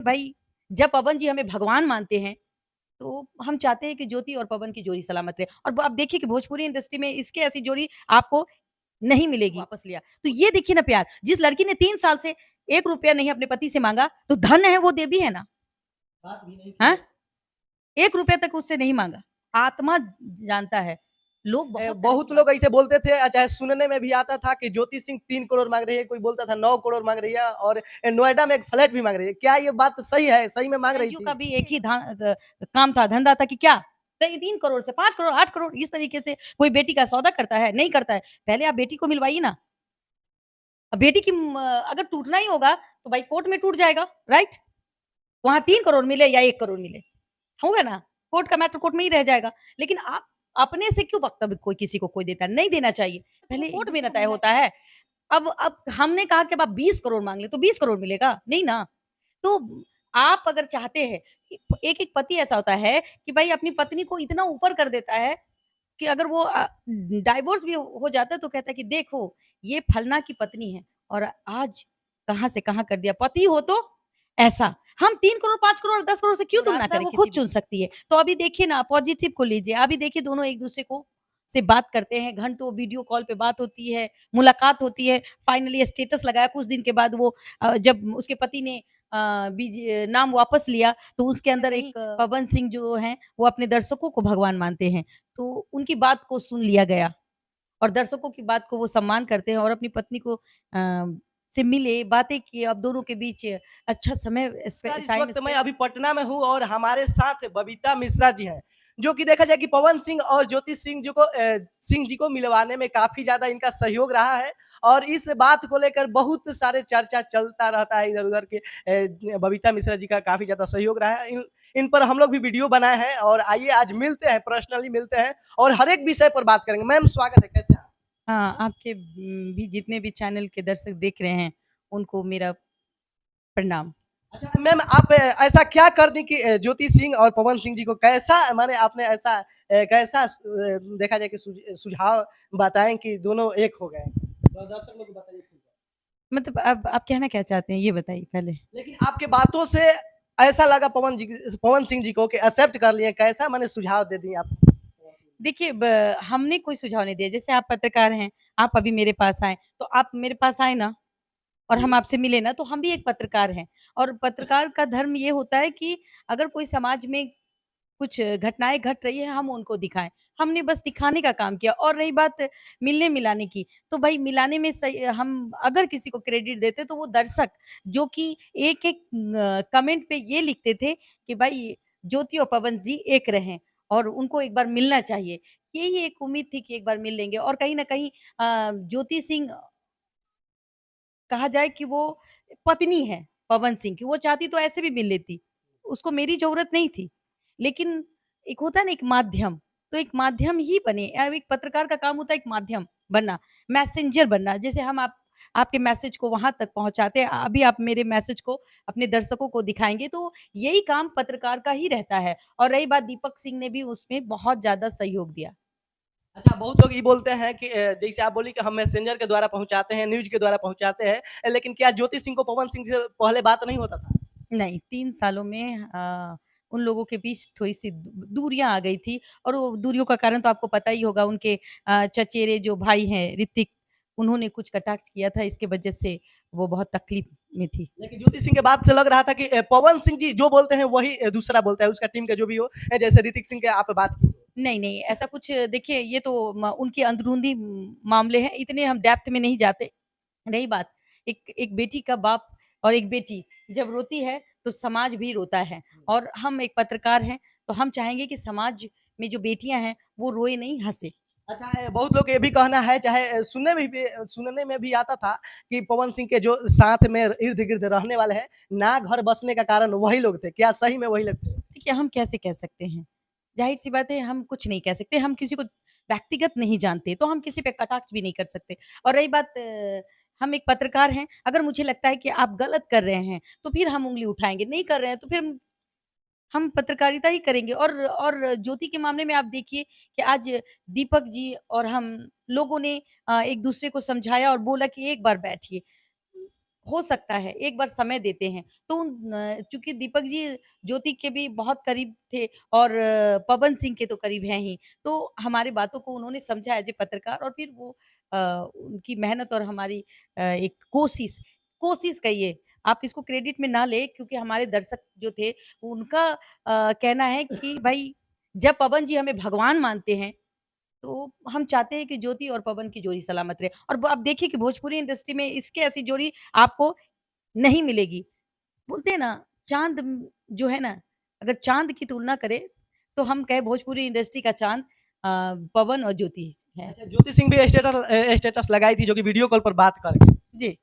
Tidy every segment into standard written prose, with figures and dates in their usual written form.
भाई जब पवन जी हमें भगवान मानते हैं, तो हम चाहते हैं कि ज्योति और पवन की जोड़ी सलामत रहे और ब आप देखिए कि भोजपुरी इंडस्ट्री में इसके ऐसी जोड़ी आपको नहीं मिलेगी। वापस लिया। तो ये देखिए ना प्यार, जिस लड़की ने 3 साल से ₹1 नहीं अपने पति से माँगा, तो धन है वो देवी है ना। बात भी नहीं की हाँ? ₹1 तक उससे नहीं माँगा। आत्मा जानता है। लोग बहुत तरह बहुत की लोग बात ऐसे बोलते थे, चाहे सुनने में भी आता था कि ज्योति सिंह 3 करोड़ माँग रही है, कोई बोलता था 9 करोड़ माँग रही है और नोएडा में एक फ्लैट भी माँग रही है। क्या ये बात सही है? सही में माँग रही एनजीओ का थी? भी एक ही काम था, धंधा था कि क्या? 3 करोड़ से 5 करोड़, 8 करोड़ इस तरीके से कोई बेटी का सौदा करता है? नहीं करता है। पहले आप बेटी को मिलवाइए ना। अब बेटी की अगर टूटना ही होगा, तो भाई कोर्ट में टूट जाएगा, राइट? वहाँ 3 करोड़ मिले या 1 करोड़ मिले, होगा ना? कोर्ट का मैटर कोर्ट में ही रह जाएगा। लेकिन आप अपने से क्यों वक्तव्य कोई किसी को कोई देता है? नहीं देना चाहिए। पहले कोर्ट में ना तय होता है। अब हमने कहा कि अब आप 20 करोड़ माँग लें, तो 20 करोड़ मिलेगा? नहीं ना। तो आप अगर चाहते हैं एक-एक पति ऐसा होता है कि भाई अपनी पत्नी को इतना ऊपर कर देता है कि अगर वो डाइवोर्स भी हो जाता है तो कहता है कि देखो, ये फलना की पत्नी है और आज कहाँ से कहाँ कर दिया। पति हो तो ऐसा। हम 3 करोड़, 5 करोड़, 10 करोड़ से क्यों तुलना करें? वो खुद चुन सकती है। तो अभी देखिए ना पॉजिटिव को लीजिए। अभी देखिए दोनों एक-दूसरे को से बात करते हैं, घंटों वीडियो कॉल पे बात होती है, मुलाकात होती है। फाइनली स्टेटस लगाया कुछ दिन के बाद वो जब उसके पति ने नाम वापस लिया तो उसके अंदर एक पवन सिंह जो हैं, वो अपने दर्शकों को भगवान मानते हैं। तो उनकी बात को सुन लिया गया और दर्शकों की बात को वो सम्मान करते हैं और अपनी पत्नी को से मिले, बातें किए, अब दोनों के बीच अच्छा समय नमस्कार, इस टाइम वक़्त मैं स्पेंड अभी पटना में हूँ और हमारे साथ बबीता मिश्रा जी हैं, जो कि देखा जाए कि पवन सिंह और ज्योति सिंह जी को मिलवाने में काफ़ी ज़्यादा इनका सहयोग रहा है और इस बात को लेकर बहुत सारे चर्चा चलता रहता है इधर-उधर के बबीता मिश्रा जी का काफ़ी ज़्यादा सहयोग रहा है। इन इन पर हम लोग भी वीडियो बनाए हैं और आइए आज मिलते हैं, पर्सनली मिलते हैं और हर एक विषय पर बात करेंगे। मैम स्वागत है, कैसे हैं आप? हाँ, आपके भी जितने भी चैनल के दर्शक देख रहे हैं, उनको मेरा प्रणाम। अच्छा मैम आप ऐसा क्या कर दी कि ज्योति सिंह और पवन सिंह जी को कैसा माने आपने ऐसा कैसा देखा जाए कि सुझाव बताएँ कि दोनों एक हो गए? दर्शक लोग को बताइए प्लीज़। मतलब अब आप कहना क्या चाहते हैं, ये बताइए पहले? लेकिन आपके बातों से ऐसा लगा पवन सिंह जी को कि एक्सेप्ट कर लिए, कैसा माने सुझाव दे दिए आप? देखिए हमने कोई सुझाव नहीं दिया, जैसे आप पत्रकार हैं, आप अभी मेरे पास आए, तो आप मेरे पास आए ना और हम आपसे मिले ना, तो हम भी एक पत्रकार हैं और पत्रकार का धर्म ये होता है कि अगर कोई समाज में कुछ घटनाएँ घट रही है, हम उनको दिखाएँ। हमने बस दिखाने का काम किया और रही बात मिलने-मिलाने की, तो भई मिलाने में सही हम अगर किसी को क्रेडिट देते तो वो दर्शक जो कि एक-एक कमेंट पे ये लिखते थे कि भाई ज्योति और पवन जी एक रहें और उनको एक बार मिलना चाहिए। यही एक उम्मीद थी कि एक बार मिल लेंगे और कहीं न कहीं ज्योति सिंह कहा जाए कि वो पत्नी है पवन सिंह की, वो चाहती तो ऐसे भी मिल लेती, उसको मेरी ज़रूरत नहीं थी। लेकिन एक होता है ना एक माध्यम, तो एक माध्यम ही बने एक पत्रकार का काम होता है एक माध्यम बनना, मैसेंजर बनना। जैसे हम आपके मैसेज को वहाँ तक पहुँचाते हैं, अभी आप मेरे मैसेज को अपने दर्शकों को दिखाएँगे, तो यही काम पत्रकार का ही रहता है। और रही बात दीपक सिंह ने भी उसमें बहुत ज़्यादा सहयोग दिया। अच्छा बहुत लोग ये बोलते हैं कि जैसे आप बोली कि हम मैसेंजर के द्वारा पहुँचाते हैं, न्यूज़ के द्वारा पहुँचाते हैं, लेकिन क्या ज्योति सिंह को पवन सिंह से पहले बात नहीं होता था? नहीं, 3 सालों में उन लोगों के बीच थोड़ी-सी दूरियाँ आ गई थी और वो दूरियों का कारण तो आपको पता ही होगा उनके चचेरे जो भाई हैं ऋतिक, उन्होंने कुछ कटाक्ष किया था इसके वजह से वो बहुत तकलीफ में थी। लेकिन ज्योति सिंह के बात से लग रहा था कि पवन सिंह जी जो बोलते हैं वही दूसरा बोलता है, उसका टीम का जो भी हो जैसे ऋतिक सिंह की आप बात की। नहीं, नहीं, ऐसा कुछ देखिए ये तो उनके अंदरूनी मामले हैं, इतने हम डेप्थ में नहीं जाते। रही बात एक एक बेटी का बाप और एक बेटी जब रोती है तो समाज भी रोता है और हम एक पत्रकार हैं तो हम चाहेंगे कि समाज में जो बेटियां हैं वो रोए नहीं हंसे। अच्छा बहुत लोग ये भी कहना है चाहे सुनने में भी आता था कि पवन सिंह के जो साथ में इर्द-गिर्द रहने वाले हैं, ना घर बसने का कारण वही लोग थे। क्या सही में वही लोग थे? देखिए हम कैसे कह सकते हैं, जाहिर सी बात है हम कुछ नहीं कह सकते, हम किसी को व्यक्तिगत नहीं जानते तो हम किसी पे कटाक्ष भी नहीं कर सकते। और रही बात हम एक पत्रकार हैं, अगर मुझे लगता है कि आप गलत कर रहे हैं तो फिर हम उंगली उठाएंगे, नहीं कर रहे हैं तो फिर हम पत्रकारिता ही करेंगे। और ज्योति के मामले में आप देखिए कि आज दीपक जी और हम लोगों ने एक दूसरे को समझाया और बोला कि एक बार बैठिए। हो सकता है, एक बार समय देते हैं। तो चूँकि दीपक जी ज्योति के भी बहुत करीब थे और पवन सिंह के तो करीब हैं ही, तो हमारी बातों को उन्होंने समझा एज़ ए पत्रकार और फिर वो उनकी मेहनत और हमारी एक कोशिश कोशिश कहिए, आप इसको क्रेडिट में ना लें क्योंकि हमारे दर्शक जो थे, उनका कहना है कि भई जब पवन जी हमें भगवान मानते हैं तो हम चाहते हैं कि ज्योति और पवन की जोड़ी सलामत रहे और ब आप देखिए कि भोजपुरी इंडस्ट्री में इसके ऐसी जोड़ी आपको नहीं मिलेगी। बोलते हैं ना चाँद जो है ना, अगर चाँद की तुलना करें, तो हम कहें भोजपुरी इंडस्ट्री का चाँद पवन और ज्योति है। अच्छा, ज्योति सिंह भी स्टेटस लगाई थी जो कि वीडियो कॉल पर बात करके। जी।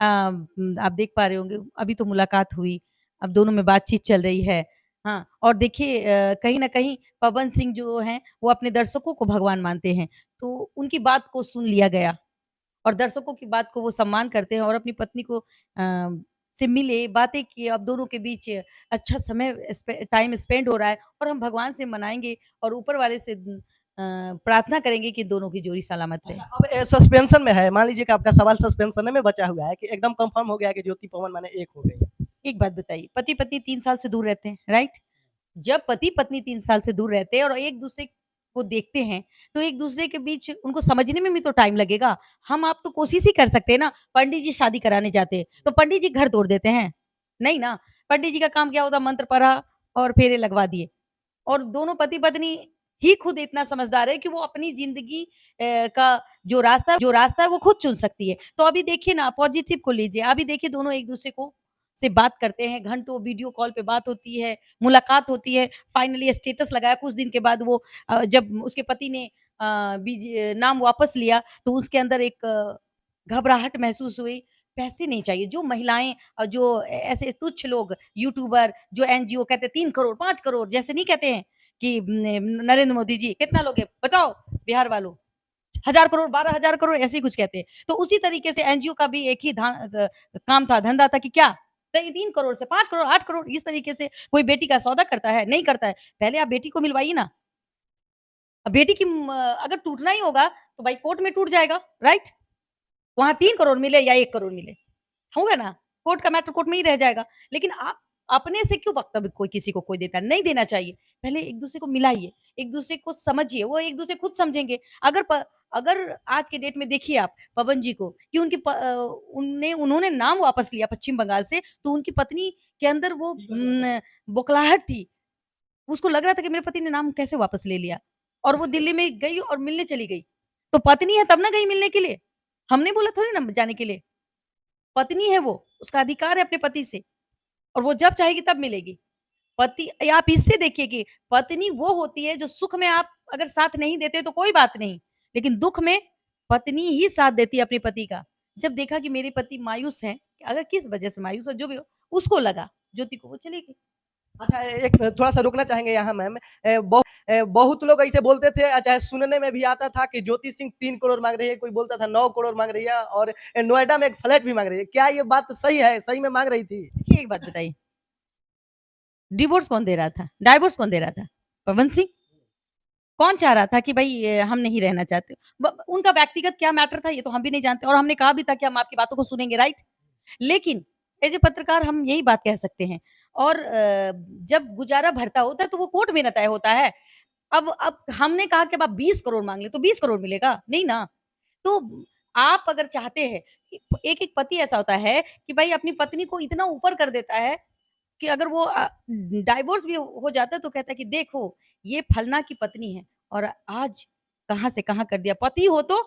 आप देख पा रहे होंगे, अभी तो मुलाकात हुई, अब दोनों में बातचीत चल रही है। हाँ, और देखिए कहीं न कहीं पवन सिंह जो हैं, वो अपने दर्शकों को भगवान मानते हैं, तो उनकी बात को सुन लिया गया। और दर्शकों की बात को वो सम्मान करते हैं और अपनी पत्नी को से मिले, बातें किए, अब दोनों के बीच अच्छा समय टाइम स्पेंड हो रहा है और हम भगवान से मनाएँगे और ऊपर वाले से प्रार्थना करेंगे कि दोनों की जोड़ी सलामत रहे। अच्छा, अब सस्पेंशन में है, मान लीजिए कि आपका सवाल सस्पेंशन में बचा हुआ है कि एकदम कन्फर्म हो गया है कि ज्योति पवन माने एक हो गई है। एक बात बताइए, पति-पत्नी 3 साल से दूर रहते हैं, राइट? जब पति-पत्नी 3 साल से दूर रहते हैं और एक-दूसरे को देखते हैं, तो एक-दूसरे के बीच उनको समझने में भी तो टाइम लगेगा। हम आप तो कोशिश ही कर सकते हैं ना, पंडित जी शादी कराने जाते हैं, तो पंडित जी घर तोड़ देते हैं? नहीं ना, पंडित जी का काम क्या होता है मंत्र पढ़ा और फेरे लगवा दिए। और दोनों पति-पत्नी ही खुद इतना समझदार है कि वो अपनी ज़िंदगी का जो रास्ता है वो खुद चुन सकती है। तो अभी देखिए ना पॉज़िटिव को लीजिए, अभी देखिए दोनों एक-दूसरे को से बात करते हैं, घंटों वीडियो कॉल पे बात होती है, मुलाकात होती है, फाइनली स्टेटस लगाया कुछ दिन के बाद वो जब उसके पति ने नाम वापस लिया तो उसके अंदर एक घबराहट महसूस हुई। पैसे नहीं चाहिए, जो महिलाएँ जो ऐसे तुच्छ लोग यूट्यूबर जो एनजीओ कहते हैं 3 करोड़ 5 करोड़ जैसे नहीं कहते हैं कि नरेंद्र मोदी जी कितना लोगे बताओ बिहार वालों 1000 करोड़ 12,000 करोड़ ऐसे ही कुछ कहते हैं। तो उसी तरीके से एनजीओ का भी एक ही काम था धंधा था कि क्या 3 करोड़ से 5 करोड़ 8 करोड़ इस तरीके से कोई बेटी का सौदा करता है, नहीं करता है। पहले आप बेटी को मिलवाइए ना। अब बेटी की अगर टूटना ही होगा तो भाई कोर्ट में टूट जाएगा, राइट? वहाँ 3 करोड़ मिले या 1 करोड़ मिले। होगा ना? कोर्ट का मैटर कोर्ट में ही रह जाएगा। लेकिन आप अपने से क्यों वक्तव्य कोई किसी को कोई देता है? नहीं देना चाहिए। पहले एक-दूसरे को मिलाइए, एक-दूसरे को समझिए, वो एक-दूसरे खुद समझेंगे। अगर आज के डेट में देखिए आप पवन जी को कि उन्होंने नाम वापस लिया पश्चिम बंगाल से, तो उनकी पत्नी के अंदर वो बौखलाहट थी। उसको लग रहा था कि मेरे पति ने नाम कैसे वापस ले लिया? और वो दिल्ली में गई और मिलने चली गई। तो पत्नी है तब ना गई मिलने के लिए। हमने बोला थोड़ी ना जाने के लिए। पत्नी है वो, उसका अधिकार है अपने पति से और वो जब चाहेगी तब मिलेगी। पति या आप इससे देखिए कि पत्नी वो होती है जो सुख में आप अगर साथ नहीं देते तो कोई बात नहीं, लेकिन दुःख में पत्नी ही साथ देती है अपने पति का। जब देखा कि मेरे पति मायूस हैं, अगर किस वजह से मायूस हो जो भी हो, उसको लगा, ज्योति को वो चली गई। अच्छा, एक थोड़ा-सा रुकना चाहेंगे यहाँ मैम। बहुत लोग ऐसे बोलते थे, चाहे सुनने में भी आता था कि ज्योति सिंह 3 करोड़ माँग रही है, कोई बोलता था 9 करोड़ माँग रही है और नोएडा में एक फ्लैट भी माँग रही है। क्या ये बात सही है? सही में माँग रही थी? अच्छा एक बात बताइए, डिवोर्स कौन दे रहा था? डाइवोर्स कौन दे रहा था? पवन सिंह? कौन चाह रहा था कि भई हम नहीं रहना चाहते? उनका व्यक्तिगत क्या मैटर था ये तो हम भी नहीं जानते और हमने कहा भी था कि हम आपकी बातों को सुनेंगे, राइट? लेकिन एज़ ए पत्रकार हम यही बात कह सकते हैं और जब गुजारा भरता होता है तो वो कोर्ट में ना तय होता है। अब हमने कहा कि अब आप 20 करोड़ माँग लें, तो 20 करोड़ मिलेगा? नहीं ना। तो आप अगर चाहते हैं कि एक-एक पति ऐसा होता है कि भाई अपनी पत्नी को इतना ऊपर कर देता है कि अगर वो डाइवोर्स भी हो जाता है तो कहता है कि देखो, ये फलना की पत्नी है और आज कहाँ से कहाँ कर दिया। पति हो तो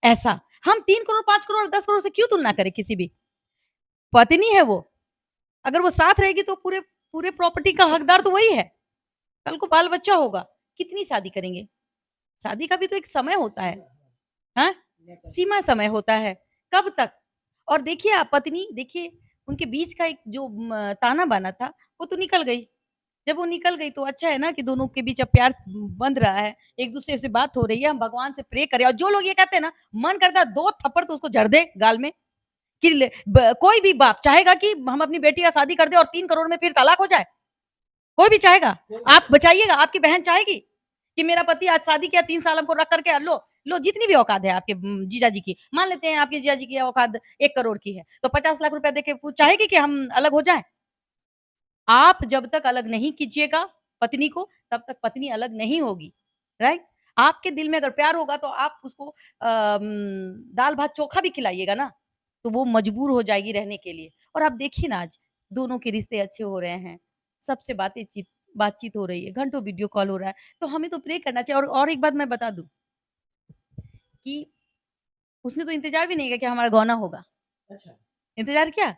ऐसा। हम 3 करोड़, 5 करोड़, 10 करोड़ से क्यों तुलना करें किसी भी? पत्नी है वो। अगर वो साथ रहेगी तो पूरे पूरे प्रॉपर्टी का हकदार तो वही है। कल को बाल-बच्चा होगा, कितनी शादी करेंगे? शादी का भी तो एक समय होता है। हाँ? सीमा समय होता है, कब तक? और देखिए आप पत्नी देखिए उनके बीच का एक जो ताना-बाना था, वो तो निकल गई। जब वो निकल गई तो अच्छा है ना कि दोनों के बीच अब प्यार बंध रहा है, एक-दूसरे से बात हो रही है, हम भगवान से प्रे करें और जो लोग ये कहते हैं ना, मन करता है 2 थप्पड़ तो उसको जड़ दें गाल में, कि ले ब कोई भी बाप चाहेगा कि हम अपनी बेटी का शादी कर दें और 3 करोड़ में फिर तलाक हो जाए? कोई भी चाहेगा? आप बचाइएगा, आपकी बहन चाहेगी कि मेरा पति आज शादी किया 3 साल हमको रख कर के लो, लो जितनी भी औकात है आपके जीजाजी की, मान लेते हैं आपके जीजाजी की औकात 1 करोड़ की है, तो 50 लाख रुपया देके वो चाहेगी कि हम अलग हो जाएँ? आप जब तक अलग नहीं कीजिएगा पत्नी को, तब तक पत्नी अलग नहीं होगी, राइट? आपके दिल में अगर प्यार होगा तो आप उसको दाल-भात चोखा भी खिलाइएगा ना, तो वो मजबूर हो जाएगी रहने के लिए। और आप देखिए ना आज, दोनों के रिश्ते अच्छे हो रहे हैं, सबसे बातचीत हो रही है, घंटों वीडियो कॉल हो रहा है, तो हमें तो प्रे करना चाहिए। और एक बात मैं बता दूँ कि उसने तो इंतज़ार भी नहीं किया कि हमारा गौना होगा। अच्छा। इंतज़ार किया?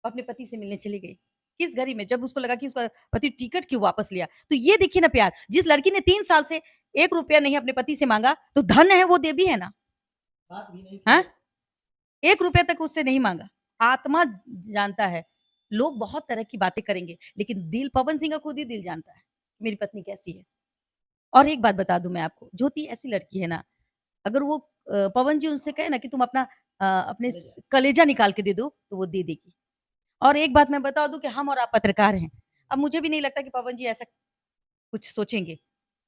अपने पति से मिलने चली गई। किस घड़ी में? जब उसको लगा कि उसका पति टिकट क्यों वापस लिया। तो ये देखिए ना प्यार, जिस लड़की ने 3 साल से 1 रुपया नहीं अपने पति से माँगा, तो धन है वो देवी है ना, बात भी नहीं हाँ? की। 1 रुपया तक उससे नहीं माँगा। आत्मा जानता है, लोग बहुत तरह की बातें करेंगे, लेकिन दिल पवन सिंह का खुद ही दिल जानता है, मेरी पत्नी कैसी है। और एक बात बता दूँ मैं आपको, ज्योति ऐसी लड़की है ना, अगर वो पवन जी उनसे कहे ना कि तुम अपना अपने कलेजा निकाल के दे दो, तो वो दे देगी। और एक बात मैं बता दूँ कि हम और आप पत्रकार हैं। अब मुझे भी नहीं लगता कि पवन जी ऐसा कुछ सोचेंगे।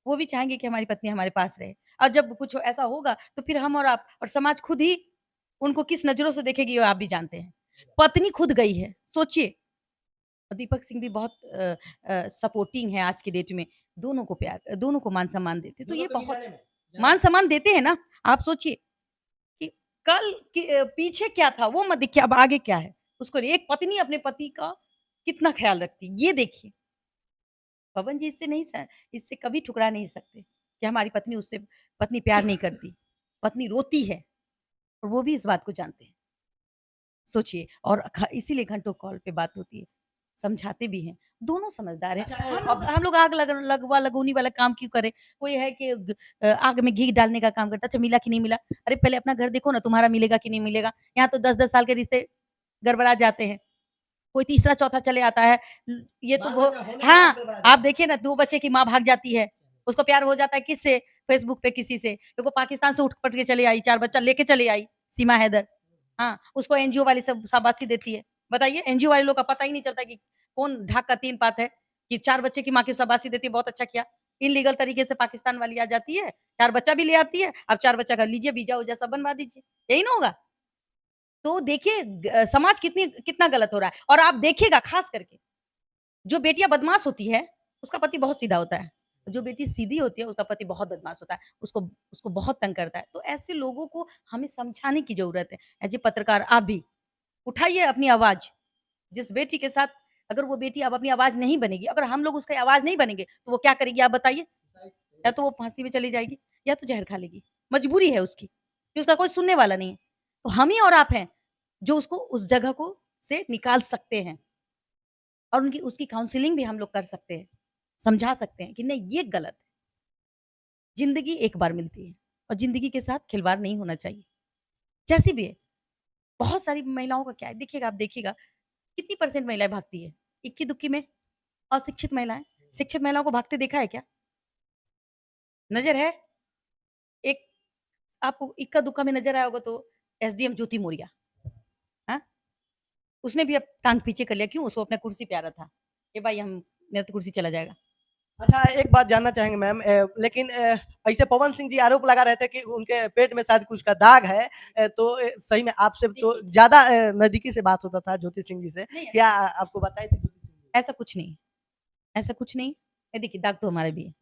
वो भी चाहेंगे कि हमारी पत्नी हमारे पास रहे। और जब कुछ ऐसा होगा तो फिर हम और आप और समाज खुद ही उनको किस नज़रों से देखेगी ये आप भी जानते हैं। पत्नी खुद गई है, सोचिए। और दीपक सिंह भी बहुत सपोर्टिंग है आज की डेट में। दोनों को मान-सम्मान देते हैं। तो दोनों ये को बहुत मिलाने में। मान-सम्मान देते हैं ना। आप सोचिए कि कल पीछे क्या था वो मत देखिए, अब आगे क्या है। उसको एक पत्नी अपने पति का कितना ख़्याल रखती है, ये देखिए। पवन जी इससे कभी ठुकरा नहीं सकते कि हमारी पत्नी प्यार नहीं करती, पत्नी रोती है और वो भी इस बात को जानते हैं। सोचिए और इसीलिए घंटों कॉल पे बात होती है, समझाते भी हैं, दोनों समझदार हैं। अच्छा हम लोग आग लगवा-लगूनी वाला काम क्यों करें? कोई है कि आग में घी डालने का काम करता है, अच्छा मिला कि नहीं मिला? अरे पहले अपना घर देखो ना तुम्हारा मिलेगा कि नहीं मिलेगा? यहाँ तो 10-10 साल के रिश्ते गड़बड़ा जाते हैं। कोई तीसरा-चौथा चले आता है। ये तो बाल-बच्चा होने के बाद हाँ, गड़बड़ा आप जाता है। देखिए ना 2 बच्चे की माँ भाग जाती है। उसको प्यार हो जाता है किससे? फ़ेसबुक पे किसी से। देखो पाकिस्तान से उठ-पट के चली आई, 4 बच्चा लेके चली आई, सीमा हैदर। हाँ, उसको एनजीओ वाली सब शाबाशी देती है। बताइए एनजीओ वाले लोग का पता ही नहीं चलता कि कौन ढाक का तीन पात है, कि 4 बच्चे की माँ की शाबाशी देती है, बहुत अच्छा किया। इल्लीगल तरीके से पाकिस्तान वाली आ जाती है, 4 बच्चा भी ले आती है, अब 4 बच्चा का लीजिए वीज़ा-वूज़ा सब बनवा दीजिए। यही ना होगा? तो देखिए समाज कितना गलत हो रहा है और आप देखिएगा खास करके जो बेटियाँ बदमाश होती है, उसका पति बहुत सीधा होता है। जो बेटी सीधी होती है, उसका पति बहुत बदमाश होता है। उसको उसको बहुत तंग करता है। तो ऐसे लोगों को हमें समझाने की ज़रूरत है। एज़ ए पत्रकार आप भी उठाइए अपनी आवाज़। जिस बेटी के साथ अगर वो बेटी अब अपनी आवाज़ नहीं बनेगी, अगर हम लोग उसकी आवाज़ नहीं बनेंगे, तो वो क्या करेगी आप बताइए? या तो वो फांसी में चली जाएगी या तो ज़हर खा लेगी। मजबूरी है उसकी, कि उसका कोई सुनने वाला नहीं है। तो हम ही और आप हैं, जो उसको उस जगह को से निकाल सकते हैं। और उनकी उसकी काउंसलिंग भी हम लोग कर सकते हैं, समझा सकते हैं कि नहीं ये गलत है। ज़िंदगी एक बार मिलती है और ज़िंदगी के साथ खिलवाड़ नहीं होना चाहिए, जैसी भी है। बहुत सारी महिलाओं का क्या है देखिएगा आप देखिएगा, कितनी परसेंट महिलाएँ भागती है, इक्की-दुक्की में अशिक्षित महिलाएँ। शिक्षित महिलाओं को भागते देखा है क्या? नज़र है? एक आपको इक्का-दुक्का में नज़र आया होगा तो एसडीएम ज्योति मौर्य, हाँ? उसने भी अब टाँग पीछे कर लिया, क्यों? उसको अपना कुर्सी प्यारा था, कि भाई हम मेरा तो कुर्सी चला जाएगा। अच्छा एक बात जानना चाहेंगे मैम लेकिन ऐसे पवन सिंह जी आरोप लगा रहे थे कि उनके पेट में शायद कुछ का दाग है तो सही में आपसे तो देखिए ज़्यादा नज़दीकी से बात होता था ज्योति सिंह जी से। नहीं क्या आपको बताई थी ज्योति सिंह जी? ऐसा कुछ नहीं, ऐसा कुछ नहीं। देखिए दाग तो हमारे भी है,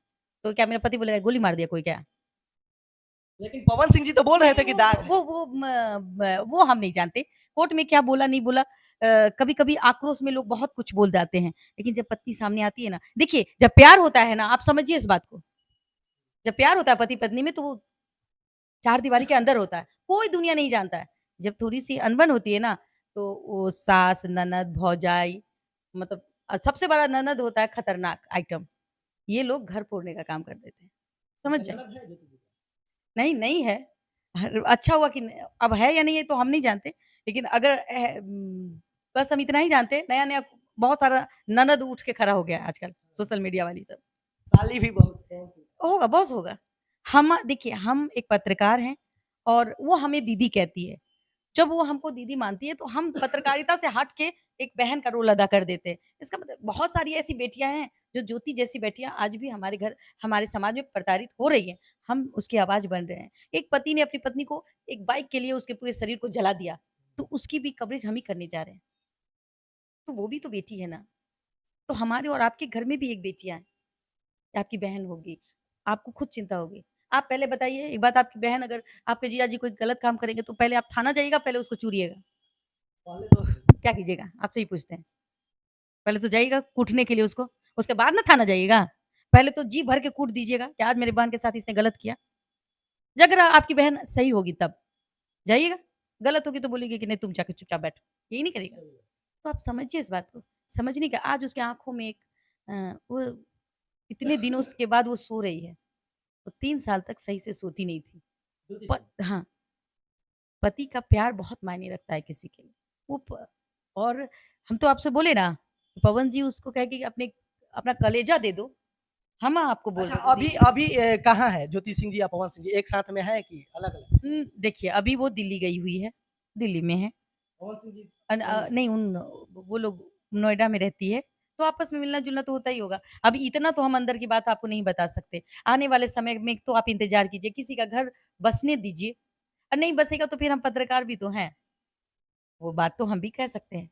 तो क्या मेरा पति बोलेगा गोली मार दिया कोई क्या? लेकिन पवन सिंह जी तो बोल रहे थे नहीं कि दाग है। वो हम नहीं जानते, कोर्ट में क्या बोला नहीं बोला। कभी-कभी आक्रोश में लोग बहुत कुछ बोल जाते हैं, लेकिन जब पत्नी सामने आती है ना देखिए जब प्यार होता है ना आप समझिए इस बात को, जब प्यार होता है पति-पत्नी में तो वो चार दीवारी के अंदर होता है, कोई दुनिया नहीं जानता है। जब थोड़ी-सी अनबन होती है ना, तो वो सास, ननद, भौजाई मतलब सबसे बड़ा ननद होता है खतरनाक आइटम। ये लोग घर फोड़ने का काम कर देते हैं, समझ अच्छा जाइए। ननद है ज्योति जी का? नहीं, नहीं है। अच्छा हुआ कि अब है या नहीं है तो हम नहीं जानते, लेकिन अगर बस हम इतना ही जानते हैं नया-नया बहुत सारा ननद उठ के खड़ा हो गया है आजकल, सोशल मीडिया वाली सब। साली भी बहुत है। होगा, बॉस होगा। हम देखिए हम एक पत्रकार हैं और वो हमें दीदी कहती है। जब वो हमको दीदी मानती है तो हम पत्रकारिता से हट के एक बहन का रोल अदा कर देते हैं। इसका मतलब बहुत सारी ऐसी बेटियाँ हैं, जो ज्योति जैसी बेटियाँ आज भी हमारे घर, हमारे समाज में प्रताड़ित हो रही हैं। हम उसकी आवाज़ बन रहे हैं। एक पति ने अपनी पत्नी को एक बाइक के लिए उसके पूरे शरीर को जला दिया, तो उसकी भी कवरेज हम ही करने जा रहे हैं। तो वो भी तो बेटी है ना। तो हमारे और आपके घर में भी एक बेटियाँ हैं, आपकी बहन होगी, आपको खुद चिंता होगी। आप पहले बताइए, एक बात, आपकी बहन अगर आपके जीजा जी कोई गलत काम करेंगे, तो पहले आप थाना जाइएगा, पहले उसको चूरिएगा? पहले तो क्या कीजिएगा? आपसे ही पूछते हैं। पहले तो जाइएगा कूटने के लिए उसको, उसके बाद ना थाना जाइएगा। पहले तो जी भर के कूट दीजिएगा कि आज मेरी बहन के साथ इसने गलत किया। अगर आपकी बहन सही होगी तब जाइएगा, गलत होगी तो बोलेगी कि नहीं तुम जाके चुपचाप बैठो, यही नहीं करेगा? तो आप समझिए इस बात को, समझने का आज उसकी आँखों में एक वो इतने दिनों के बाद वो सो रही है। वो 3 साल तक सही से सोती नहीं थी। प हाँ, पति का प्यार बहुत मायने रखता है किसी के लिए। वो प और हम तो आपसे बोले ना, पवन जी उसको कहे कि अपने अपना कलेजा दे दो, हम आपको बोल अच्छा, रहे हैं अभी दीजिए। अभी कहाँ है ज्योति सिंह जी या पवन सिंह जी, एक साथ में है कि अलग-अलग? देखिए अभी वो दिल्ली गई हुई है, दिल्ली में है। पवन सिंह जी नहीं है। नहीं वो लोग नोएडा में रहती है, तो आपस में मिलना-जुलना तो होता ही होगा। अभी इतना तो हम अंदर की बात आपको नहीं बता सकते। आने वाले समय में तो आप इंतज़ार कीजिए, किसी का घर बसने दीजिए, और नहीं बसेगा तो फिर हम पत्रकार भी तो हैं, वो बात तो हम भी कह सकते हैं।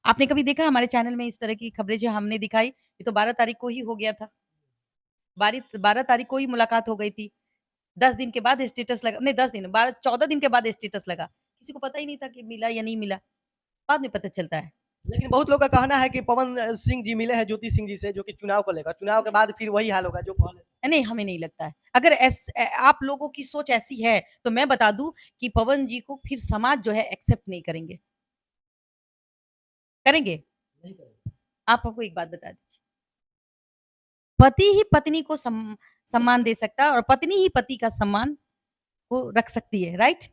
आपने कभी देखा हमारे चैनल में इस तरह की खबरें जो हमने दिखाई, ये तो 12 तारीख को ही हो गया था। 12 तारीख को ही मुलाकात हो गई थी। 10 दिन के बाद स्टेटस लगा, नहीं 10 दिन, 12 14 दिन के बाद स्टेटस लगा। किसी को पता ही नहीं था कि मिला या नहीं मिला, बाद में पता चलता है। लेकिन बहुत लोग का कहना है कि पवन सिंह जी मिले हैं ज्योति सिंह जी से, जो कि चुनाव को लेकर, चुनाव के बाद फिर वही हाल होगा जो पहले। नहीं, हमें नहीं लगता है। अगर आप लोगों की सोच ऐसी है, तो मैं बता दूँ कि पवन जी को फिर समाज जो है एक्सेप्ट नहीं करेंगे। करेंगे? नहीं करेंगे। आप हमको एक बात बता दीजिए। पति ही पत्नी को सम्मान दे सकता है और पत्नी ही पति का सम्मान को रख सकती है, राइट?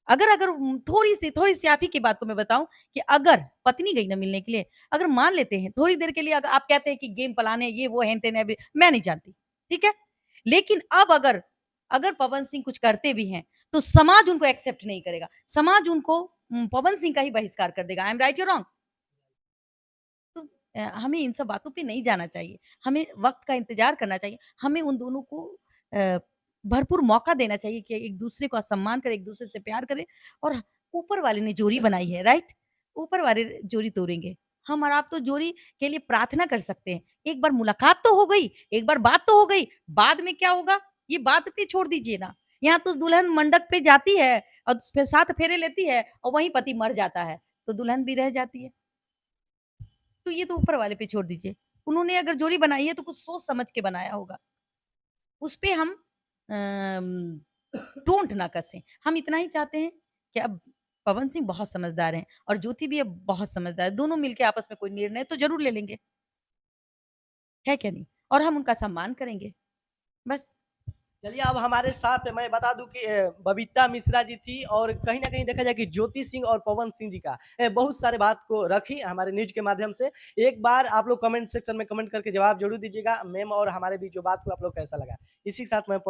अगर अगर थोड़ी-सी आप ही की बात को मैं बताऊँ कि अगर पत्नी गई ना मिलने के लिए, अगर मान लेते हैं थोड़ी देर के लिए, अगर आप कहते हैं कि गेम पलाने ये वो हेन-तेन है, मैं नहीं जानती, ठीक है? लेकिन अब अगर अगर पवन सिंह कुछ करते भी हैं, तो समाज उनको एक्सेप्ट नहीं करेगा। समाज उनको पवन सिंह का ही बहिष्कार कर देगा। आई एम राइट या रॉन्ग? तो हमें इन सब बातों पे नहीं जाना चाहिए। हमें वक़्त का इंतज़ार करना चाहिए। हमें उन दोनों को अ, भरपूर मौका देना चाहिए कि एक-दूसरे का सम्मान करें, एक-दूसरे से प्यार करें, और ऊपर वाले ने जोड़ी बनाई है, राइट? ऊपर वाले जोड़ी तोड़ेंगे। हम और आप तो जोड़ी के लिए प्रार्थना कर सकते हैं। एक बार मुलाकात तो हो गई, एक बार बात तो हो गई, बाद में क्या होगा? ये बात पे छोड़ दीजिए ना। यहाँ तो दुल्हन मंडप पे जाती है और फिर 7 फेरे लेती है और वहीं पति मर जाता है, तो दुल्हन भी रह जाती है। तो ये तो ऊपर वाले पे छोड़ दीजिए। उन्होंने अगर जोड़ी बनाई है तो कुछ सोच समझ के बनाया होगा। उसपे हम टोंट ना कसें। हम इतना ही चाहते हैं कि अब पवन सिंह बहुत समझदार हैं और ज्योति भी अब बहुत समझदार है। दोनों मिलके आपस में कोई निर्णय तो ज़रूर ले लेंगे। है क्या नहीं? और हम उनका सम्मान करेंगे। बस। चलिए, अब हमारे साथ मैं बता दूँ कि बबीता मिश्रा जी थी, और कहीं न कहीं देखा जाए कि ज्योति सिंह और पवन सिंह जी का बहुत सारे बात को रखी हमारे न्यूज़ के माध्यम से। एक बार आप लोग कमेंट सेक्शन में कमेंट करके जवाब ज़रूर दीजिएगा, मैम और हमारे बीच जो बात हुआ आप लोग को कैसा लगा? इसी के साथ मैं पवन